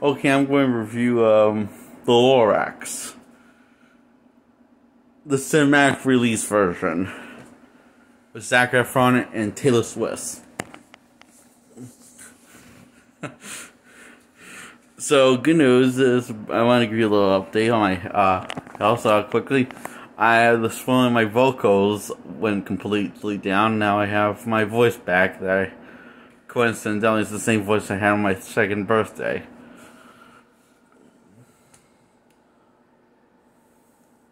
Okay, I'm going to review the Lorax, the cinematic release version with Zac Efron and Taylor Swift. So, good news is I want to give you a little update on my health quickly. I had this feeling my vocals went completely down. Now I have my voice back. That coincidentally is the same voice I had on my second birthday.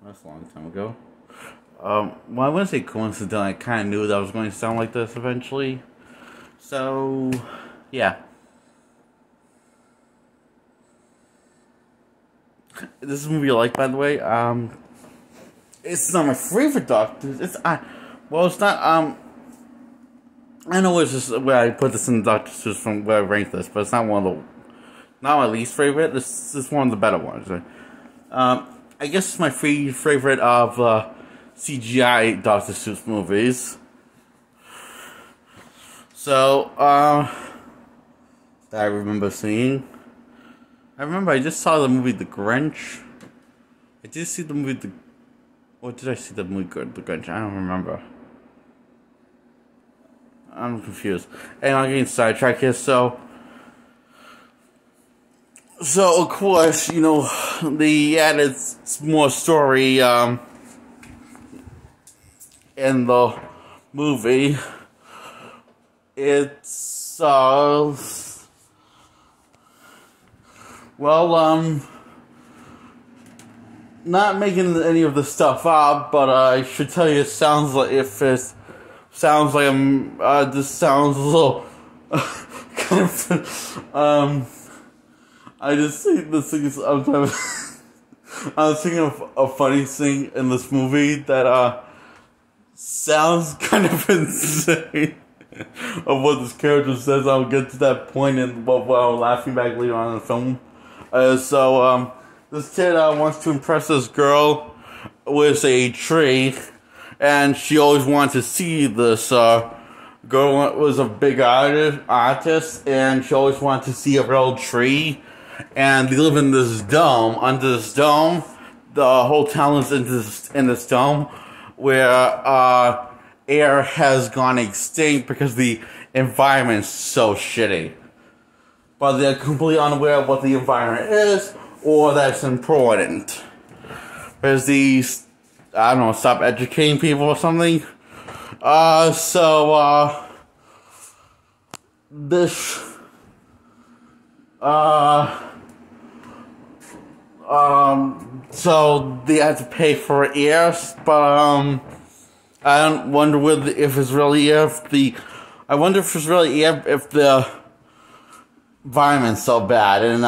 That's a long time ago. Well, I wouldn't say coincidentally. I kind of knew that I was going to sound like this eventually. So, yeah. This is a movie I like, by the way. It's not my favorite Doctor. It's well, it's not. I know it's just where I put this in the Doctor Seuss from where I rank this, but it's not one of the, not my least favorite. This is one of the better ones. Right? I guess it's my favorite of CGI Doctor Seuss movies. So, that I remember seeing. I just saw the movie The Grinch. I did see the movie what did I see the movie The Grinch? I don't remember. I'm confused. And I'm getting sidetracked here, so of course, you know, they added more story in the movie. It's not making any of the stuff up, but I should tell you, it sounds like this sounds a little kind of I just think this thing is sometimes I was thinking of a funny thing in this movie that sounds kind of insane of what this character says. I'll get to that point and while laughing back later on in the film. This kid wants to impress this girl with a tree, and she always wanted to see this girl was a big artist, and she always wanted to see a real tree. And they live in this dome. Under this dome, the whole town is in this dome, where air has gone extinct because the environment is so shitty. But they're completely unaware of what the environment is, or that it's important. Because these, I don't know, stop educating people or something. So they have to pay for ears, but I don't wonder if it's really if the environment's so bad, and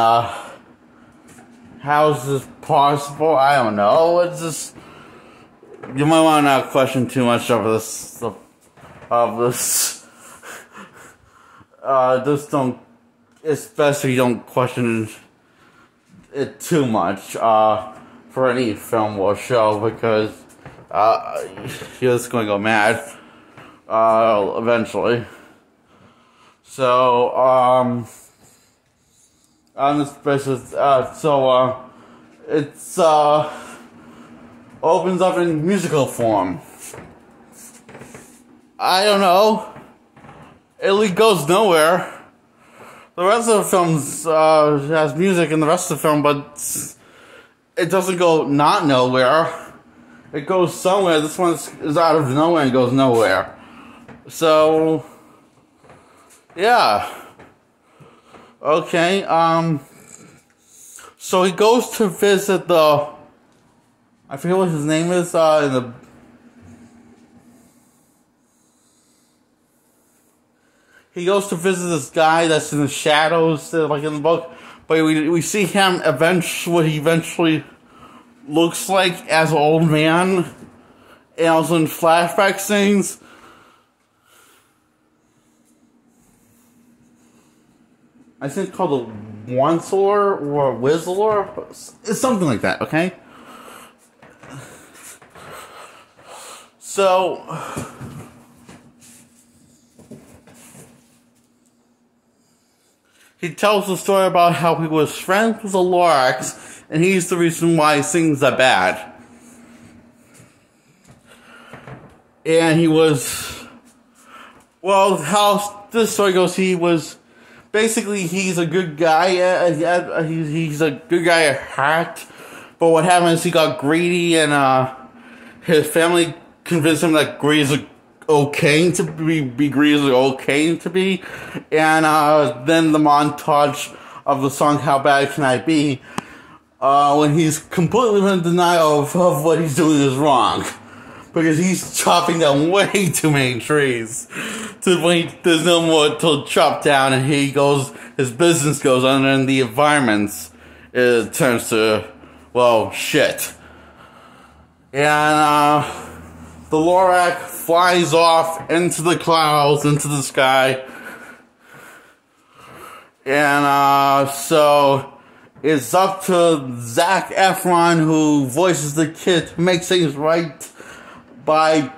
how is this possible? I don't know. It's just, you might want to not question too much of this. Just don't, especially don't question it too much for any film or show, because you're just going to go mad eventually. So on this basis, it's opens up in musical form. I don't know. It really goes nowhere. The rest of the films has music in the rest of the film, but it doesn't go not nowhere. It goes somewhere. This one is out of nowhere and goes nowhere. So, yeah. Okay, so he goes to visit I forget what his name is, he goes to visit this guy that's in the shadows, like in the book, but we see him what he eventually looks like as an old man, and also in flashback scenes. I think it's called a Onceler or a Whistler. It's something like that, okay? So, he tells the story about how he was friends with the Lorax, and he's the reason why things are bad. And he was, well, how this story goes, he was, basically, he's a good guy, he's a good guy at heart, but what happened is he got greedy, and his family convinced him that greed is okay to be greedy is okay to be, and then the montage of the song "How Bad Can I Be," when he's completely in denial of what he's doing is wrong. Because he's chopping down way too many trees. To the point there's no more to chop down, and he goes, his business goes under, and the environment turns to, well, shit. And the Lorax flies off into the clouds, into the sky. And so it's up to Zac Efron, who voices the kid, to make things right. It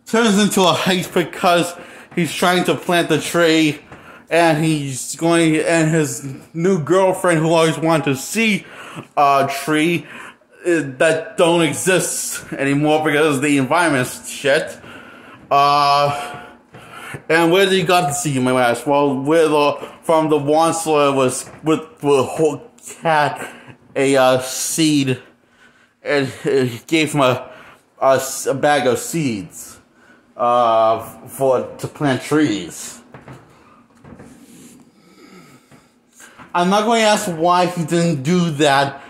turns into a heist because he's trying to plant the tree, and and his new girlfriend, who always wanted to see a tree that don't exist anymore because the environment's shit. And where did he got to see, you might ask? Well, from the monster was with the whole cat a seed. And he gave him a bag of seeds to plant trees. I'm not going to ask why he didn't do that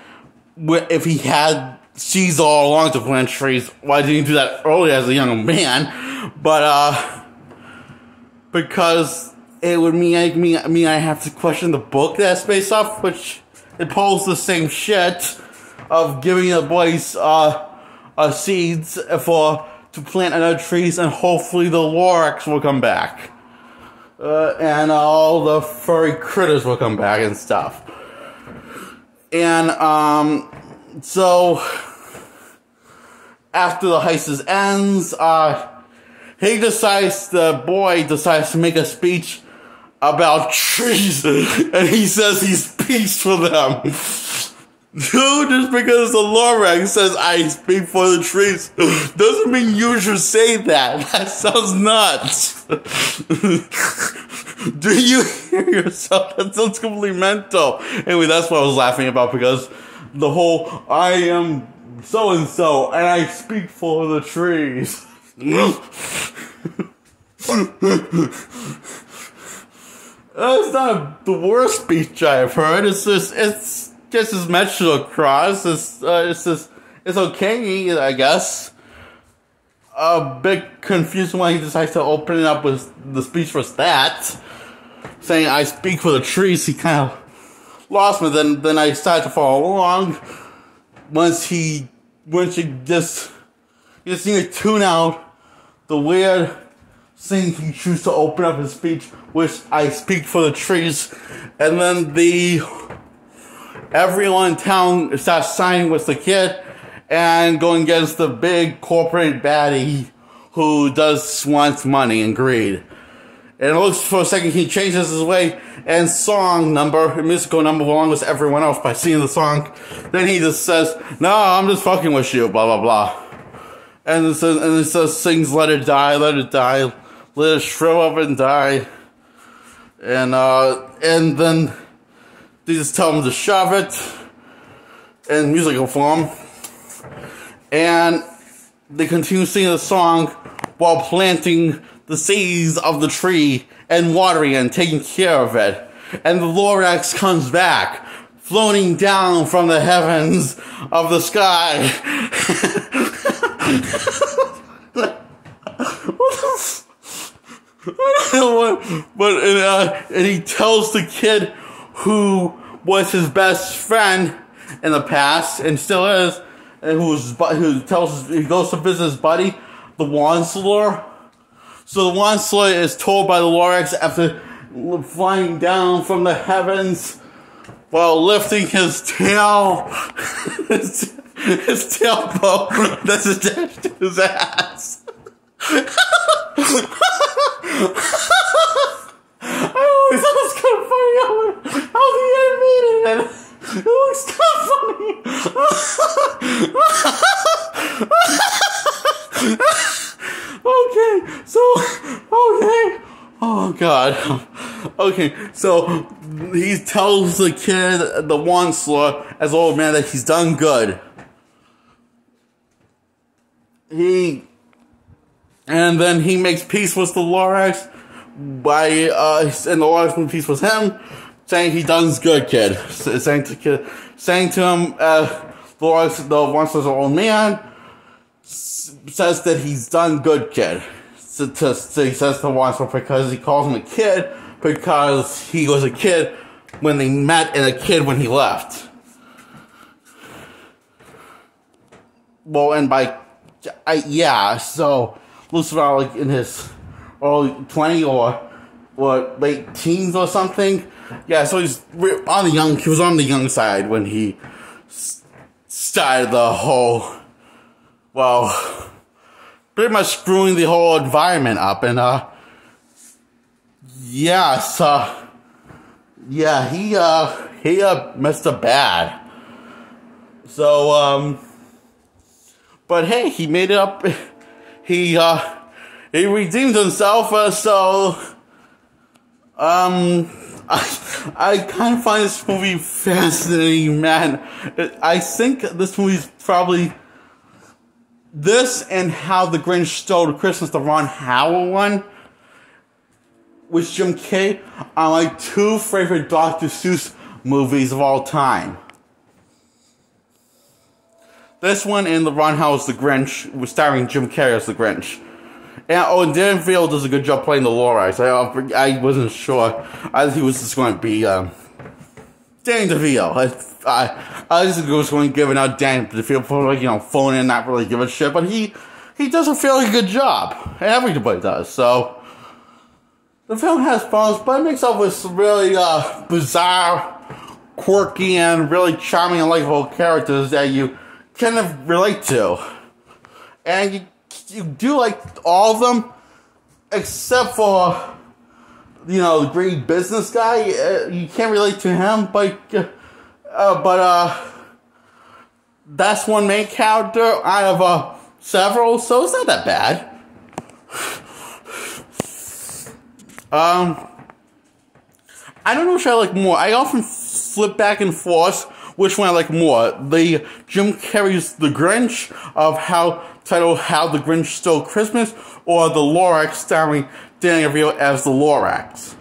if he had seeds all along to plant trees. Why didn't he do that earlier as a young man? But because it would mean I have to question the book that's based off, which it pulls the same shit of giving the boys seeds to plant other trees, and hopefully the Lorax will come back, and all the furry critters will come back and stuff. And so after the heist ends, the boy decides to make a speech about trees, and he says he speaks for them. Dude, just because the Lorax says I speak for the trees doesn't mean you should say that. That sounds nuts. Do you hear yourself? That sounds completely mental. Anyway, that's what I was laughing about, because the whole I am so and so and I speak for the trees. That's not the worst speech I've heard. It's just his message across. It's okay, I guess. A bit confused why he decides to open it up with the speech for that, saying I speak for the trees. He kind of lost me. Then I started to follow along. Once you just need to tune out the weird thing he chooses to open up his speech, which I speak for the trees, and then everyone in town starts signing with the kid and going against the big corporate baddie who does wants money and greed. And it looks for a second he changes his way and musical number along with everyone else by singing the song. Then he just says, "No, I'm just fucking with you," blah blah blah. And it says sings "Let It Die, Let It Die, Let It Shrivel Up and Die." And then they just tell him to shove it in musical form. And they continue singing the song while planting the seeds of the tree and watering it and taking care of it. And the Lorax comes back, floating down from the heavens of the sky. And he tells the kid who was his best friend in the past and still is, and he goes to visit his buddy, the Wandsler. So the Wandsler is told by the Lorax after flying down from the heavens while lifting his tail, his tailbone that's attached to his ass. and it looks kind of funny. Okay, so, okay. Oh, God. Okay, so he tells the kid, the Onslaught, as an old man, that he's done good. And then he makes peace with the Lorax by, and the Lorax makes peace with him, saying he does good, kid. Saying to him, the Lorax, the Onslaught's old man, says that he's done good, kid. So he says to Onslaught because he calls him a kid, because he was a kid when they met and a kid when he left. Well, and so Lucifer, like in his early 20s or late teens or something. Yeah, so he was on the young side when he started the whole, well, pretty much screwing the whole environment up, and he messed up bad. So but hey, he made it up. He redeemed himself. I kind of find this movie fascinating, man. I think this movie's probably this and How the Grinch Stole Christmas, the Ron Howard one, with Jim Carrey, are my two favorite Dr. Seuss movies of all time. This one and the Ron Howard's The Grinch, was starring Jim Carrey as the Grinch. And Dan Field does a good job playing the Lorax. I wasn't sure. I think he was just going to be Danny DeVito. I was going to give it out Danny DeVito for, like, phoning and not really give a shit. But he does a fairly good job. Everybody does. So the film has flaws, but it makes up with some really bizarre, quirky, and really charming and likable characters that you kind of relate to. And you do like all of them, except for, the great business guy. You can't relate to him, but that's one main character out of several, so it's not that bad. I don't know which I like more. I often flip back and forth which one I like more. The Jim Carrey's The Grinch titled How the Grinch Stole Christmas, or the Lorax starring Danny DeVito as the Lorax.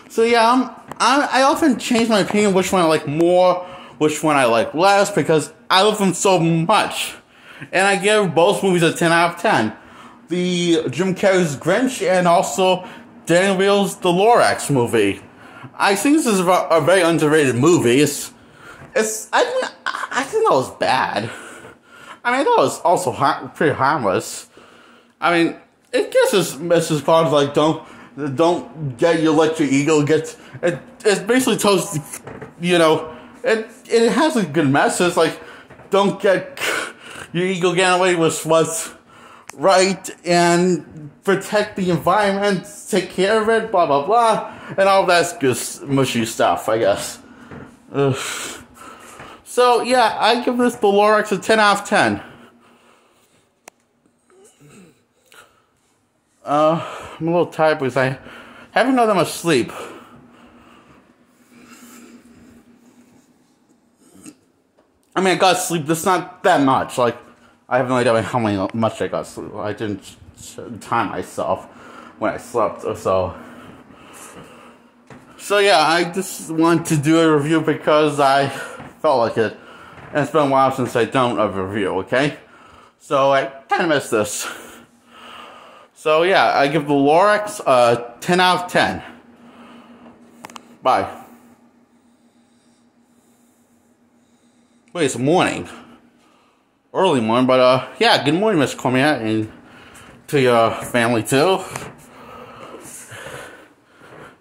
So yeah, I often change my opinion which one I like more, which one I like less, because I love them so much. And I give both movies a 10 out of 10. The Jim Carrey's Grinch and also Danny DeVito's The Lorax movie. I think this is a very underrated movie. I didn't know it was bad. I mean, I thought it was also pretty harmless. I mean, it gets as message cards like don't let your ego get. It basically tells it has a good message, like don't get your ego getting away with what's right, and protect the environment, take care of it, blah blah blah, and all that's just mushy stuff, I guess. Ugh. So yeah, I give this The Lorax a 10 out of 10. I'm a little tired because I haven't got that much sleep. I mean, I got sleep, that's not that much. Like, I have no idea how much I got sleep. I didn't time myself when I slept, so yeah, I just want to do a review because I felt like it. And it's been a while since I've done a review, okay? So I kind of missed this. So yeah, I give The Lorax a 10 out of 10. Bye. Wait, it's morning. Early morning, but yeah, good morning, Mr. Cormier, and to your family too.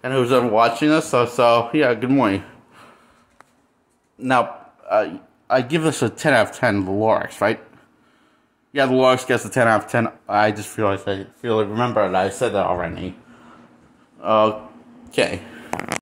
And who's ever watching this, so yeah, good morning. Now, I give this a 10 out of 10, The Lorax, right? Yeah, The Lorax gets a 10 out of 10. I just realized remember that I said that already. Okay.